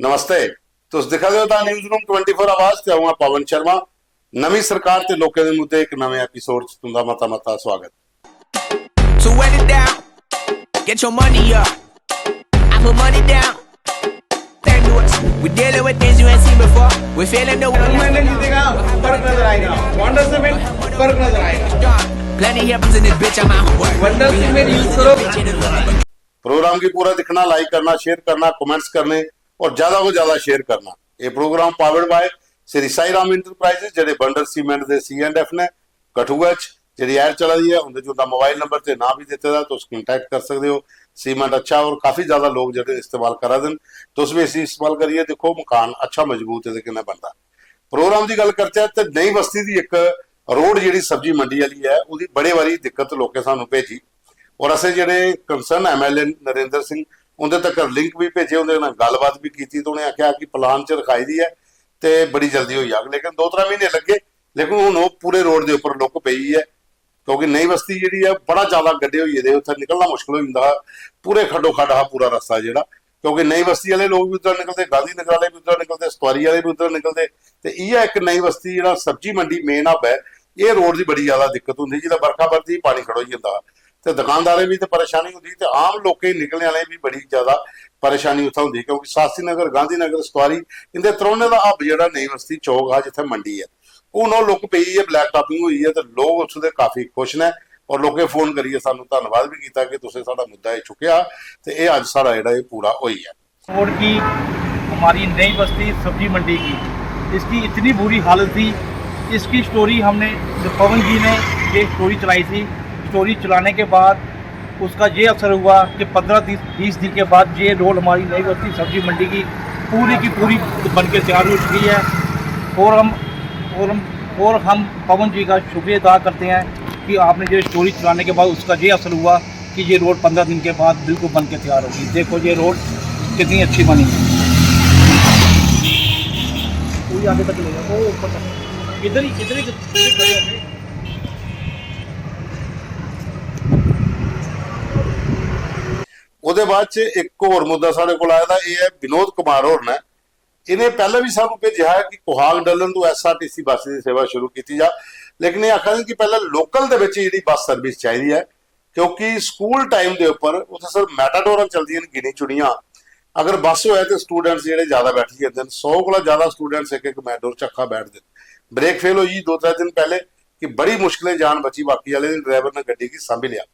नमस्ते। तुस दिखा दे हो दा न्यूज़ रूम 24 आवाज ते आऊं पवन शर्मा। नवी सरकार ते लोकें दे मुद्दे एक नवे एपीसोड च तुंदा मता मता स्वागत। So wet it down, get your money up. I put money down. Thank to us. We're dealing with things you ain't seen before. We're feeling the जीतेगा फर्क नजर आएगा। वंडर सीमेंट फर्क नजर आएगा। plenty happens in this bitch. I'm out work. Wonder cement use करो। Programme की पूरा दिखना, लाइक करना, शेयर करना, कमेंट्स करने और ज्यादा को ज्यादा शेयर करना। ये program powered by Shri Sai Ram enterprises जेडे बंडर सीमेंट दे C&F ने कठुआ जी ऐड चला दी है उनके जो मोबाइल नंबर से ना भी देते तो कंटैक्ट कर सकते हो। सीमेंट अच्छा और काफी ज्यादा लोग जो इस्तेमाल करा दिन तो भी इसी इस्तेमाल करिए। देखो मकान अच्छा मजबूत है कितना बनता। प्रोग्राम की गल करते तो नई बस्ती की एक रोड जी सब्जी मंडी वाली है वो बड़े बारी दिक्कत लोगों सानू भेजी और असें जेडे कंसर्न MLA नरेंद्र सिंह उनके तक लिंक भी भेजे, उन्हें गलबात भी की तो उन्हें आख्या कि प्लान च रखाई दी है तो बड़ी जल्दी हो जाएगी। लेकिन 2-3 महीने लगे लेकिन हूँ वो पूरे रोड के उपर लुक पई है क्योंकि नई बस्ती जी है बड़ा ज्यादा गड्ढे हुए दे उत्थे निकलना मुश्किल हो जाता। पूरे खड्डो खड्ड हा पूरा रस्ता जोड़ा क्योंकि नई बस्ती वाले लोग भी उधर निकलते, गांधी नगर वाले भी उधर निकलते, सतवारी वाले भी उधर निकलते। तो यह एक नई बस्ती जो सब्जी मंडी मेन हब है ये रोड की बड़ी ज्यादा दिक्कत होंगी जिदा बरखा बरदी पानी खड़ो ही जाता तो दुकानदारें भी तो परेशानी होती तो आम लोग निकलने वाले भी बड़ी ज्यादा परेशानी उत्थे होंगी क्योंकि शास्त्री नगर, गांधी नगर, सतवारी इनके त्रोने का हब जो नई बस्ती चौक है जिथे मंडी है वो लुक पई है, ब्लैक टॉपिंग हुई है तो लोग उसके काफी खुश ने और लोगों फोन करिए सानू धन्यवाद भी किया कि तुसें साडा मुद्दा चुकया तो ये अज सारा जो पूरा हुई है। रोड की हमारी नई बस्ती सब्जी मंडी की इसकी इतनी बुरी हालत थी। इसकी स्टोरी हमने जो पवन जी ने ये स्टोरी चलाई थी, स्टोरी चलाने के बाद उसका ये असर हुआ कि 15-20 दिन के बाद ये रोड हमारी नई बस्ती सब्जी मंडी की पूरी बन के तैयार हो चुकी है और हम पवन जी का शुक्रिया अदा करते हैं कि आपने ये स्टोरी चलाने के बाद उसका ये असर हुआ कि ये रोड 15 दिन के बाद बिल्कुल बन के तैयार होगी। देखो ये रोड कितनी अच्छी बनी है। पूरी आगे तक ले जाओ, वो ऊपर तक इधर ही ਉਹਦੇ ਬਾਅਦ ਚ ਇੱਕ ਹੋਰ ਮੁੱਦਾ ਸਾਡੇ ਕੋਲ ਆਇਆ ਇਹ ਹੈ ਵਿਨੋਦ ਕੁਮਾਰ ਹੋਰ ਨੇ ਇਹਨੇ ਪਹਿਲਾਂ ਵੀ ਸਾਨੂੰ ਭੇਜਿਆ ਹੈ ਕਿ ਕੋਹਾਗ ਡਲਨ ਤੋਂ SRTC ਬੱਸ ਦੀ ਸੇਵਾ ਸ਼ੁਰੂ ਕੀਤੀ ਜਾ ਲੇਕਿਨ ਇਹ ਆਖਿਆ ਕਿ ਪਹਿਲਾਂ ਲੋਕਲ ਦੇ ਵਿੱਚ ਜਿਹੜੀ ਬੱਸ ਸਰਵਿਸ ਚਾਹੀਦੀ ਹੈ ਕਿਉਂਕਿ ਸਕੂਲ ਟਾਈਮ ਦੇ ਉੱਪਰ ਉੱਥੇ ਸਰ ਮੈਟਾਡੋਰਾਂ ਚੱਲਦੀਆਂ ਨੇ ਗਿਣੀ ਚੁਣੀਆਂ। ਅਗਰ ਬੱਸ ਹੋਏ ਤੇ ਸਟੂਡੈਂਟਸ ਜਿਹੜੇ ਜ਼ਿਆਦਾ ਬੈਠ ਜਾਂਦੇ ਨੇ 100 ਕੋਲ ਜ਼ਿਆਦਾ ਸਟੂਡੈਂਟਸ ਇੱਕ ਮੈਟਡੋਰ ਚੱਕਾ ਬੈਠਦੇ ब्रेक फेल हुई 2-3 दिन पहले कि बड़ी मुश्किलें जान बची बाकी वाले ड्राइवर ने गड्डी की सांभी लिया।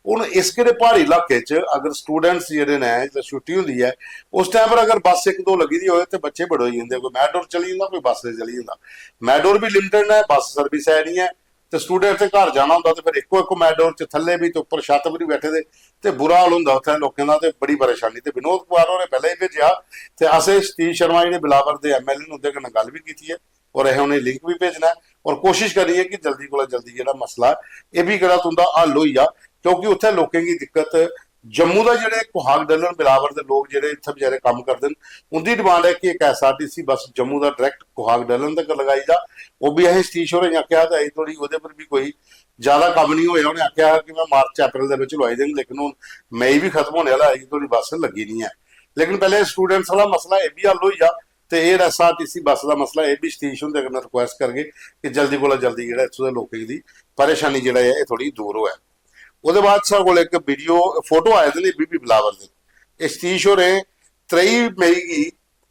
हूँ इस पहाड़ी इलाके च अगर स्टूडेंट्स जोड़े ने जो छुट्टी होंगी है उस टाइम पर अगर बस 1-2 लगी दी हो तो बच्चे बड़े हो जाते, कोई मैडोर चली जाता कोई बस से चली जाता। मैडोर भी लिमिटेड है, बस सर्विस है नहीं है तो स्टूडेंट से घर जाना होंगे तो फिर एको मैडोर च थले भी तो उपर छत भी बैठे दे तो बुरा हाल होंगे उत्थे लोगों का तो बड़ी परेशानी। तो विनोद कुमार ने पहले ही भेजा तो असें सतीश शर्मा जो बिलावर के MLA उनके कन्नै गल भी की है और यह उन्हें लिंक भी भेजना है और कोशिश करी है कि जल्दी को जल्दी जो मसला यह भी किहड़ा तुंदा हल हो जा क्योंकि उत्थे लोगों की दिक्कत जम्मू का जो कोहाग डलन बिलावर के लोग जो इतने बेचारे काम करते हैं उनकी डिमांड है कि एक SRTC बस जम्मू का डायरैक्ट कोहाग डलन तक लगाई जा। वो भी अं सतीश होरें आख्या तो अं थोड़ी वो पर भी कोई ज्यादा काम नहीं होया। उन्हें आख्या कि मैं March-April लवाई देंगे लेकिन हूँ मई भी खत्म होने वाला अं थोड़ी बस लगी नहीं है। लेकिन पहले स्टूडेंट्स वाला मसला यह भी हल हो जा तो ये SRTC बस का मसला यह भी सतीश होंगे रिक्वेस्ट करके कि जल्दी को जल्दी जो इतों के लोगों की परेशानी जो है थोड़ी दूर हो। उसके बाद साढ़े को एक वीडियो फोटो आए थे बीबी बिलावर के सतीश होरें 23 मई की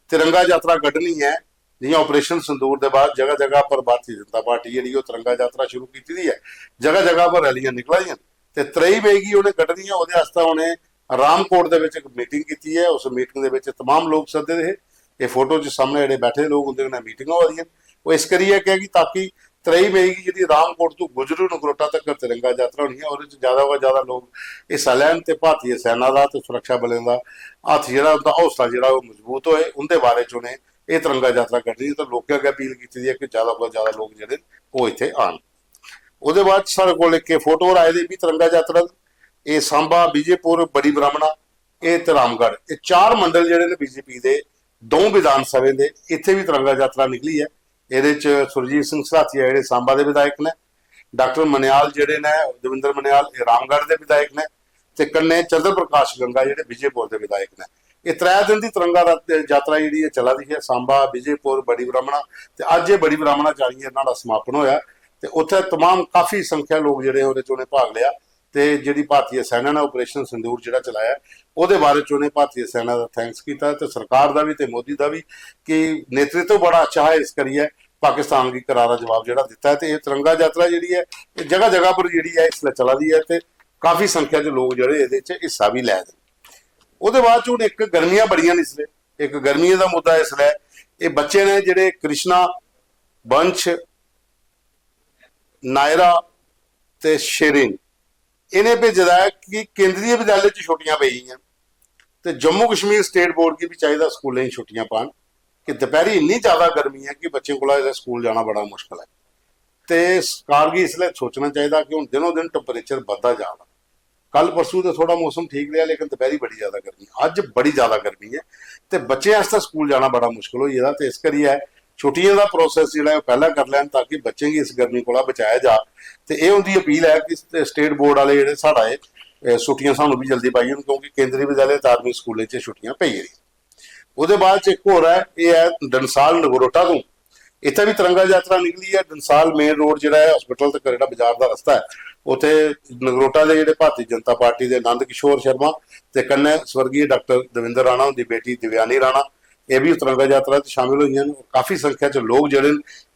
तिरंगा यात्रा कढ़नी है जियां ऑपरेशन संदूर के बाद जगह जगह पर भारतीय जनता पार्टी जी तिरंगा यात्रा शुरू की है, जगह जगह पर रैलियां निकल दी। तो 23 मई की उन्हें कढ़नी है वो उन्हें रामकोट के एक मीटिंग की है। उस मीटिंग के तमाम लोग सदे रहे ये फोटो च सामने जो बैठे लोग उनके मीटिंग हो रही वो इस करिए क्या कि ताकि 23 मई की जी रामकोट तो गुजरू नगरोटा तक तिरंगा यात्रा होनी है और ज्यादा व ज्यादा लोग हिस्सा लैन तो भारतीय सेना का तो सुरक्षा बलों का हथ जो उनका हौसला जो मजबूत होए उनके बारे च उन्हें यह तिरंगा यात्रा कढ़नी तो लोगों अगर अपील की है कि ज्यादा को ज्यादा लोग जोड़े वो इतने आन। उसके बाद साढ़े को एक फोटो आए थे भी तिरंगा यात्रा ये सांबा, विजयपुर, बड़ी ब्राह्मणा ये रामगढ़ ये 4 मंडल जोड़े ने BJP के 2 विधान सभा के इतने भी तिरंगा यात्रा निकली है। ये सुरजीत सिंह सलाथिया जो सांबा के विधायक ने, डॉक्टर मनियाल जोड़े ने दविंदर मनियाल रामगढ़ के विधायक ने तो कन्ने चंद्र प्रकाश गंगा जो विजयपुर के विधायक ने ਇਹ 3 ਦਿਨ ਦੀ ਤਿਰੰਗਾ ਯਾਤਰਾ ਜਿਹੜੀ ਹੈ ਚੱਲਾ ਦੀ ਹੈ। ਸਾਂਬਾ, ਵਿਜੇਪੁਰ, ਬੜੀ ਬ੍ਰਾਹਮਣਾ ਤੇ ਅੱਜ ਇਹ ਬੜੀ ਬ੍ਰਾਹਮਣਾ ਚਾਲੀ ਇਹਨਾਂ ਦਾ ਸਮਾਪਨ ਹੋਇਆ ਤੇ ਉੱਥੇ तमाम ਕਾਫੀ ਸੰਖਿਆ ਲੋਕ ਜਿਹੜੇ ਉਹਦੇ ਚ ਉਹਨੇ ਭਾਗ ਲਿਆ ਤੇ ਜਿਹੜੀ ਭਾਰਤੀ ਸੈਨਾ ਨੇ ਆਪਰੇਸ਼ਨ ਸਿੰਦੂਰ ਜਿਹੜਾ ਚਲਾਇਆ ਉਹਦੇ ਬਾਰੇ ਚ ਉਹਨੇ ਭਾਰਤੀ ਸੈਨਾ ਦਾ ਥੈਂਕਸ ਕੀਤਾ ਤੇ ਸਰਕਾਰ ਦਾ ਵੀ ਤੇ ਮੋਦੀ ਦਾ ਵੀ ਕਿ ਨੇਤਰਤਵ ਬੜਾ ਅੱਛਾ ਹੈ। ਇਸ ਕਰੀਏ ਪਾਕਿਸਤਾਨ ਦੀ ਕਰਾਰਾ ਜਵਾਬ ਜਿਹੜਾ ਦਿੱਤਾ ਹੈ ਤੇ ਇਹ ਤਿਰੰਗਾ ਯਾਤਰਾ ਜਿਹੜੀ ਹੈ ਇਹ ਜਗ੍ਹਾ ਜਗ੍ਹਾ ਪਰ ਜਿਹੜੀ ਹੈ ਇਸ ਲਈ ਚੱਲਾ ਦੀ ਹੈ ਤੇ ਕਾਫੀ ਸੰਖਿਆ ਚ ਲੋਕ ਜਿਹੜੇ ਇਹਦੇ ਚ ਹਿੱਸਾ ਵੀ ਲੈ ਰਹੇ। ਉਹਦੇ ਬਾਅਦ ਚ ਹੁਣ ਇੱਕ ਗਰਮੀਆਂ ਬੜੀਆਂ ਨੇ ਇਸ ਲਈ, ਇੱਕ ਗਰਮੀਆਂ ਦਾ ਮੁੱਦਾ ਇਸ ਲਈ ਇਹ ਬੱਚੇ ਨੇ ਜਿਹੜੇ ਕ੍ਰਿਸ਼ਨਾ, ਬੰਸ਼, ਨਾਇਰਾ ਤੇ ਸ਼ੇਰਿਨ ਇਹਨੇ ਭੇਜਦਾ ਹੈ ਕਿ ਕੇਂਦਰੀ ਵਿਦਿਆਲੇ ਚ ਛੁੱਟੀਆਂ ਪਈਆਂ ਤੇ ਜੰਮੂ ਕਸ਼ਮੀਰ ਸਟੇਟ ਬੋਰਡ ਕੀ ਵੀ ਚਾਹੀਦਾ ਸਕੂਲਾਂ ਹੀ ਛੁੱਟੀਆਂ ਪਾਣ ਕਿ ਦੁਪਹਿਰੀ ਇੰਨੀ ਜ਼ਿਆਦਾ ਗਰਮੀ ਹੈ ਕਿ ਬੱਚੇ ਕੋਲ ਸਕੂਲ ਜਾਣਾ ਬੜਾ ਮੁਸ਼ਕਲ ਹੈ ਤੇ ਸਰਕਾਰ ਕੀ ਇਸ ਲਈ ਸੋਚਣਾ ਚਾਹੀਦਾ ਕਿ ਹੁਣ ਦਿਨੋਂ ਦਿਨ ਟੈਂਪਰੇਚਰ ਵੱਧਦਾ ਜਾ ਰਿਹਾ। ਕੱਲ ਪਰਸੋਂ ਤੇ ਥੋੜਾ ਮੌਸਮ ਠੀਕ ਰਿਹਾ ਲੇਕਿਨ ਦੁਪਹਿਰੀ ਬੜੀ ਜ਼ਿਆਦਾ ਗਰਮੀ, ਅੱਜ ਬੜੀ ਜ਼ਿਆਦਾ ਗਰਮੀ ਹੈ ਤੇ ਬੱਚਿਆਂ ਵਾਸਤੇ ਸਕੂਲ ਜਾਣਾ ਬੜਾ ਮੁਸ਼ਕਲ ਹੋ ਜਾਂਦਾ ਤੇ ਇਸ ਕਰੀਏ ਛੁੱਟੀਆਂ ਦਾ ਪ੍ਰੋਸੈਸ ਜਿਹੜਾ ਉਹ ਪਹਿਲਾਂ ਕਰ ਲੈਣ ਤਾਂ ਕਿ ਬੱਚੇ ਦੀ ਇਸ ਗਰਮੀ ਕੋਲੋਂ ਬਚਾਇਆ ਜਾ ਤੇ ਇਹ ਹੁੰਦੀ ਅਪੀਲ ਹੈ ਕਿ ਸਟੇਟ ਬੋਰਡ ਵਾਲੇ ਜਿਹੜੇ ਸਾਡਾ ਇਹ ਛੁੱਟੀਆਂ ਸਾਨੂੰ ਵੀ ਜਲਦੀ ਪਾਈਆਂ ਕਿਉਂਕਿ ਕੇਂਦਰੀ ਵਿਦਿਆਲੇ ਧਾਰਮਿਕ ਸਕੂਲੇ 'ਚ ਛੁੱਟੀਆਂ ਪਈ ਰਹੀ। ਉਹਦੇ ਬਾਅਦ 'ਚ ਇੱਕ ਹੋਰ ਹੈ, ਇਹ ਹੈ ਡੰਸਾਲ ਨਗਰੋਟਾ ਤੋਂ ਇੱਥੇ ਵੀ ਤਿਰੰਗਾ ਯਾਤਰਾ ਨਿਕਲੀ ਹੈ। ਡੰਸਾਲ ਮੇਨ ਰੋਡ ਜਿਹੜਾ ਹੈ ਹਸਪੀਟਲ ਤੱਕ ਜਿਹੜਾ ਬਾਜ਼ਾਰ ਦਾ ਰਸਤਾ ਹੈ ਉੱਥੇ ਨਗਰੋਟਾ ਦੇ ਜਿਹੜੇ ਭਾਰਤੀ ਜਨਤਾ ਪਾਰਟੀ ਦੇ ਆਨੰਦ ਕਿਸ਼ੋਰ ਸ਼ਰਮਾ ਤੇ ਕੰਨੇ ਸਵਰਗੀ ਡਾਕਟਰ ਦਵਿੰਦਰ ਰਾਣਾ ਦੀ ਬੇਟੀ ਦਿਵਿਆਨੀ ਰਾਣਾ ਇਹ ਵੀ ਤਿਰੰਗਾ ਯਾਤਰਾ 'ਚ ਸ਼ਾਮਿਲ ਹੋਈਆਂ ਨੇ। ਕਾਫੀ ਸੰਖਿਆ 'ਚ ਲੋਕ ਜਿਹੜੇ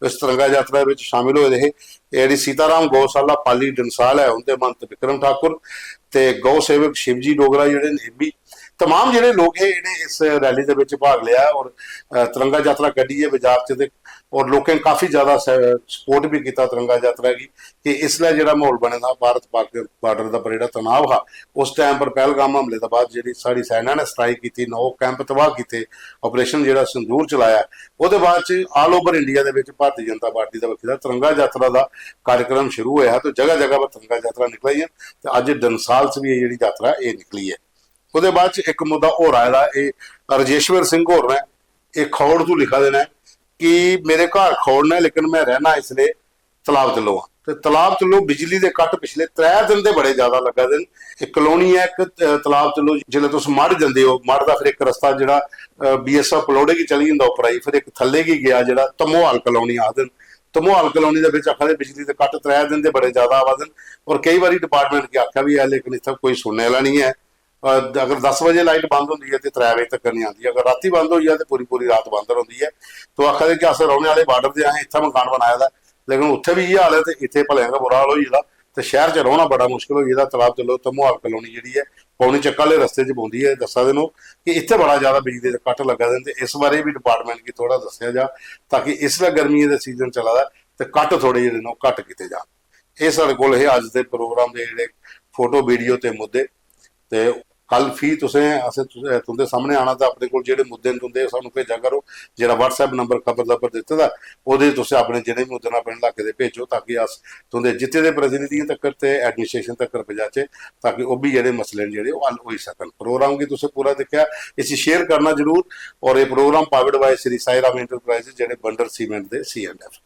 ਇਸ ਤਿਰੰਗਾ ਯਾਤਰਾ ਵਿੱਚ ਸ਼ਾਮਿਲ ਹੋਏ ਰਹੇ। ਇਹ ਜਿਹੜੀ ਸੀਤਾਰਾਮ ਗਊਸ਼ਾਲਾ ਪਾਲੀ ਡੰਸਾਲ ਹੈ ਉਹਦੇ ਮਹੰਤ ਵਿਕਰਮ ਠਾਕੁਰ ਤੇ ਗਊ ਸੇਵਕ ਸ਼ਿਵਜੀ ਡੋਗਰਾ ਜਿਹੜੇ ਨੇ ਵੀ तमाम ਜਿਹੜੇ ਲੋਕ ਹੈ ਇਹਨੇ ਇਸ ਰੈਲੀ ਦੇ ਵਿੱਚ ਭਾਗ ਲਿਆ ਔਰ ਤਿਰੰਗਾ ਯਾਤਰਾ ਕੱਢੀ ਹੈ ਬਾਜ਼ਾਰ 'ਚ ਤੇ ਔਰ ਲੋਕਾਂ ਨੇ ਕਾਫੀ ਜ਼ਿਆਦਾ ਸਪੋਰਟ ਵੀ ਕੀਤਾ ਤਿਰੰਗਾ ਯਾਤਰਾ ਦੀ ਕਿ ਇਸ ਲਈ ਜਿਹੜਾ ਮਾਹੌਲ ਬਣਿਆ ਭਾਰਤ ਪਾਕ ਬਾਰਡਰ ਦਾ ਪਰ ਜਿਹੜਾ ਤਣਾਅ ਹਾ ਉਸ ਟਾਈਮ ਪਰ ਪਹਿਲਗਾਮ ਹਮਲੇ ਤੋਂ ਬਾਅਦ ਜਿਹੜੀ ਸਾਡੀ ਸੈਨਾ ਨੇ ਸਟ੍ਰਾਈਕ ਕੀਤੀ, 9 ਕੈਂਪ ਤਬਾਹ ਕੀਤੇ, ਆਪਰੇਸ਼ਨ ਜਿਹੜਾ ਸਿੰਦੂਰ ਚਲਾਇਆ, ਉਹਦੇ ਬਾਅਦ 'ਚ ਆਲ ਓਵਰ ਇੰਡੀਆ ਦੇ ਵਿੱਚ ਭਾਰਤੀ ਜਨਤਾ ਪਾਰਟੀ ਦਾ ਵੱਖਰਾ ਤਿਰੰਗਾ ਯਾਤਰਾ ਦਾ ਕਾਰਜਕ੍ਰਮ ਸ਼ੁਰੂ ਹੋਇਆ ਤੇ ਜਗ੍ਹਾ ਜਗ੍ਹਾ ਪਰ ਤਿਰੰਗਾ ਯਾਤਰਾ ਨਿਕਲੀ ਹੈ ਤੇ ਅੱਜ ਡੰਸਾਲ 'ਚ ਵੀ ਇਹ ਜਿਹੜੀ ਯਾਤਰਾ ਇਹ ਨਿਕਲੀ ਹੈ। ਉਹਦੇ ਬਾਅਦ 'ਚ ਇੱਕ ਮੁੱਦਾ ਹੋਰ ਆਇਆ, ਇਹ ਰਜੇਸ਼ਵਰ ਸਿੰਘ ਹੋਰ ਨੇ, ਇਹ ਖੌੜ ਤੋਂ ਲਿਖਾ ਦੇਣਾ ਕਿ ਮੇਰੇ ਘਰ ਖੌੜ ਨੇ ਲੇਕਿਨ ਮੈਂ ਰਹਿਣਾ ਇਸ ਲਈ ਤਲਾਬ ਚਲੋ ਤੇ ਤਲਾਬ ਚਲੋ ਬਿਜਲੀ ਦੇ ਕੱਟ ਪਿਛਲੇ 3 ਦਿਨ ਦੇ ਬੜੇ ਜ਼ਿਆਦਾ ਲੱਗਾ ਦਿਨ। ਇੱਕ ਕਲੋਨੀ ਹੈ ਇੱਕ ਤਲਾਬ ਚਲੋ ਜਿਲੇ ਤੁਸੀਂ ਮੜ ਜਾਂਦੇ ਹੋ, ਮੜ ਦਾ ਫਿਰ ਇੱਕ ਰਸਤਾ ਜਿਹੜਾ BSF ਪਲੋੜੇ ਕੀ ਚਲੀ ਜਾਂਦਾ ਉੱਪਰ ਆਈ, ਫਿਰ ਇੱਕ ਥੱਲੇ ਕੀ ਗਿਆ ਜਿਹੜਾ ਤਮੋਹਾਲ ਕਲੋਨੀ ਆਦਨ। ਤਮੋਹਾਲ ਕਲੋਨੀ ਦੇ ਵਿੱਚ ਆਖਦੇ ਬਿਜਲੀ ਦੇ ਕੱਟ 3 ਦਿਨ ਦੇ ਬੜੇ ਜ਼ਿਆਦਾ ਆਵਾਦਨ ਔਰ ਕਈ ਵਾਰੀ ਡਿਪਾਰਟਮੈਂਟ ਕੀ ਆਖਿਆ ਵੀ ਹੈ ਲੇਕਿਨ ਇੱਥੇ ਕੋਈ ਸੁਣਨੇ ਵਾਲਾ ਨਹੀਂ ਹੈ। ਅਗਰ 10 ਵਜੇ ਲਾਈਟ ਬੰਦ ਹੁੰਦੀ ਹੈ ਤੇ 3 ਵਜੇ ਤੱਕ ਨਹੀਂ ਆਉਂਦੀ, ਅਗਰ ਰਾਤੀ ਬੰਦ ਹੋਈ ਹੈ ਤੇ ਪੂਰੀ ਰਾਤ ਬੰਦ ਹੁੰਦੀ ਹੈ। तो आखा कि अस रौने वाले बार्डर से अं इतना मकान बनाया था लेकिन उत्थे भी ये हाल है तो इतने भलेंगा बुरा हाल हो जाता तो शहर च रौना बड़ा मुश्किल हो जाता। तलाब चलो तमोहाल कलोनी जी है पौनी चक्का वाले रस्ते च पौंदी है, दसा दिन कि इतने बड़ा ज़्यादा बिजली के कट लगा दें। इस बारे भी डिपार्टमेंट की थोड़ा दसिया जा ताकि इसलिए गर्मी का सीजन चला दा तो कट थोड़े जे घट किए जा। ये साढ़े कोल अज के प्रोग्राम के जोड़े फोटो वीडियो के मुद्दे तो कल फी तुंदे सामने आना तो अपने को जो मुद्दे तुंदे सानू भेजा करो, जो WhatsApp नंबर खबर का दिता था वो अपने जो मुद्दे अपने इलाके के भेजो ताकि अस तुंदे जिते दे प्रतिनिधियों तक एडमिनिस्ट्रेशन तक पहुँचे ताकि वह भी जो मसले जो हल हो सकन। प्रोग्राम की तुसें पूरा देखा, इसे शेयर करना जरूर। और ये program powered by Shri Sai Ram enterprises जो बंडर सीमेंट के CNF।